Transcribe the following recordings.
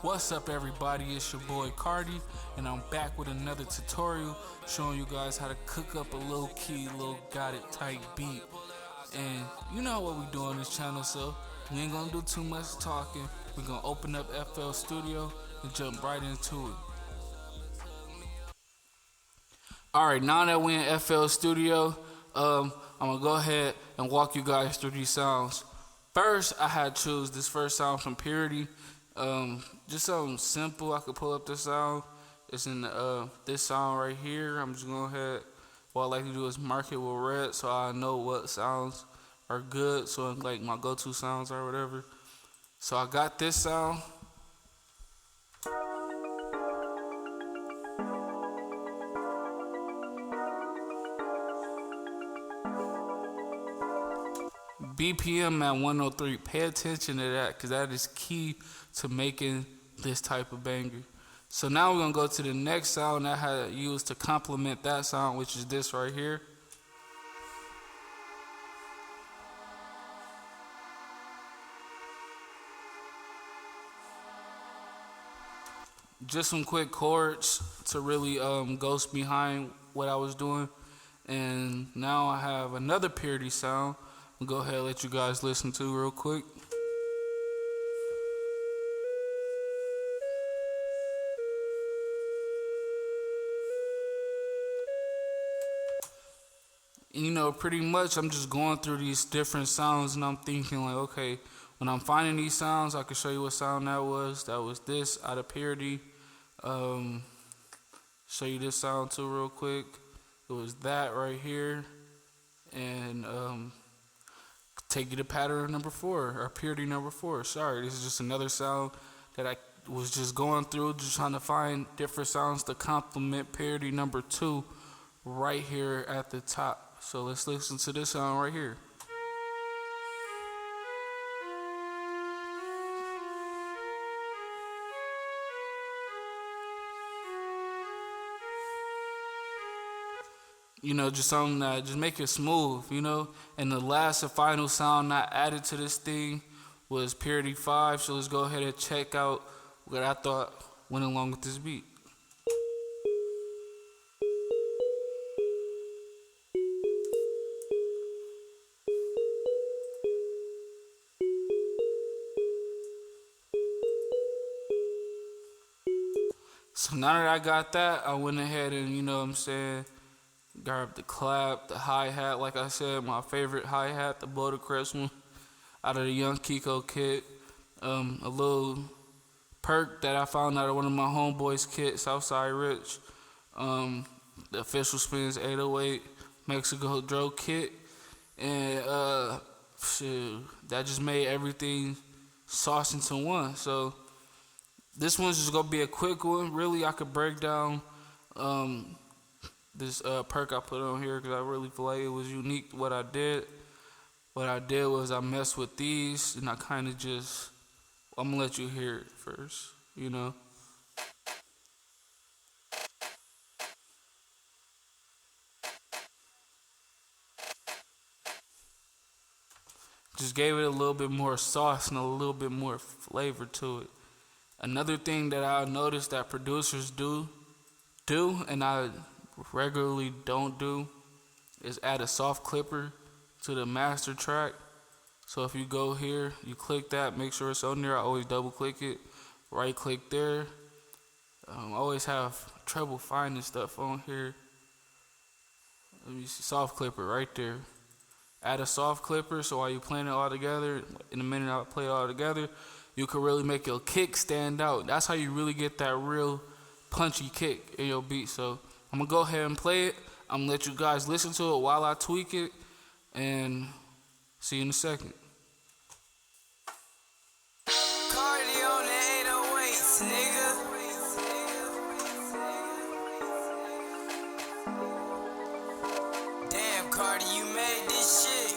What's up everybody, it's your boy Cardi, and I'm back with another tutorial showing you guys how to cook up a low-key, little got it tight beat. And you know what we do on this channel, so we ain't gonna do too much talking. We're gonna open up FL Studio and jump right into it. Alright, now that we're in FL Studio, I'm gonna go ahead and walk you guys through these sounds. First, I had to choose this first sound from Purity. Just something simple. I could pull up this sound. It's in this sound right here. I'm just gonna go ahead. What I like to do is mark it with red so I know what sounds are good. So like my go-to sounds or whatever. So I got this sound. BPM at 103. Pay attention to that because that is key to making this type of banger. So now we're gonna go to the next sound that I had used to complement that sound, which is this right here. Just some quick chords to really ghost behind what I was doing. And now I have another Purity sound. I'll go ahead and let you guys listen to real quick. You know, pretty much I'm just going through these different sounds and I'm thinking like, okay, when I'm finding these sounds, I can show you what sound that was. That was this out of Purity. Show you this sound too real quick. It was that right here. And take you to pattern number 4, or Purity number 4. Sorry, this is just another sound that I was just going through, just trying to find different sounds to complement Purity number 2 right here at the top. So let's listen to this sound right here. You know, just something that just make it smooth, you know. And the last and final sound I added to this thing was Purity 5. So let's go ahead and check out what I thought went along with this beat. So now that I got that, I went ahead and, you know what I'm saying, grabbed the clap, the hi-hat, like I said, my favorite hi-hat, the Budacrest one, out of the Young Kiko kit. A little perk that I found out of one of my homeboys' kit, Southside Rich. The Official Spins 808 Mexico Dro kit. And shoot, that just made everything sauce into one. So this one's just gonna be a quick one. Really, I could break down this perk I put on here because I really feel like it was unique to what I did. What I did was I messed with these and I kind of just, I'm gonna let you hear it first, you know. Just gave it a little bit more sauce and a little bit more flavor to it. Another thing that I noticed that producers do, and I regularly don't do, is add a soft clipper to the master track. So if you go here, you click that, make sure it's on there. I always double click it, right click there. I always have trouble finding stuff on here. Let me see, soft clipper right there. Add a soft clipper so while you're playing it all together, in a minute I'll play it all together, you can really make your kick stand out. That's how you really get that real punchy kick in your beat. So I'm gonna go ahead and play it. I'm gonna let you guys listen to it while I tweak it, and see you in a second. Cardi on the 808s, nigga. Damn, Cardi, you made this shit.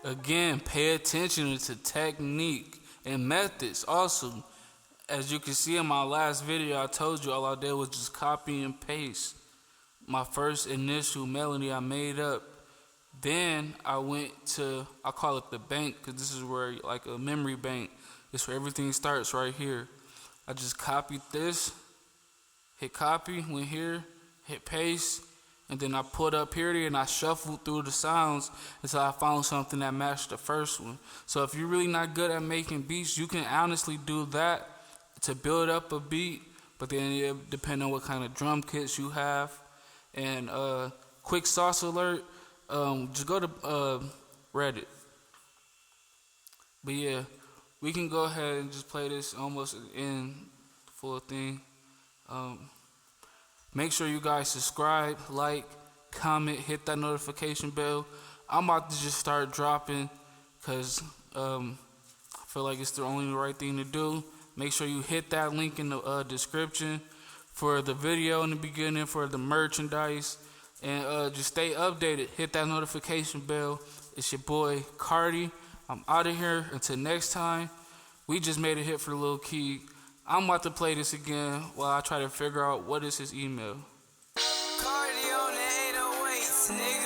Again, pay attention to technique and methods. Also, as you can see in my last video, I told you all I did was just copy and paste my first initial melody I made up. Then I went to, I call it the bank, because this is where, like a memory bank, it's where everything starts right here. I just copied this, hit copy, went here, hit paste, and then I put up here and I shuffled through the sounds until I found something that matched the first one. So if you're really not good at making beats, you can honestly do that to build up a beat, but then it depends on what kind of drum kits you have. And quick sauce alert, just go to Reddit. But yeah, we can go ahead and just play this almost in full thing. Make sure you guys subscribe, like, comment, hit that notification bell. I'm about to just start dropping because I feel like it's the only right thing to do. Make sure you hit that link in the description for the video in the beginning, for the merchandise. And just stay updated. Hit that notification bell. It's your boy, Cardi. I'm out of here. Until next time, we just made a hit for Lil Keed. I'm about to play this again while I try to figure out what is his email. Cardi on the 808s, nigga.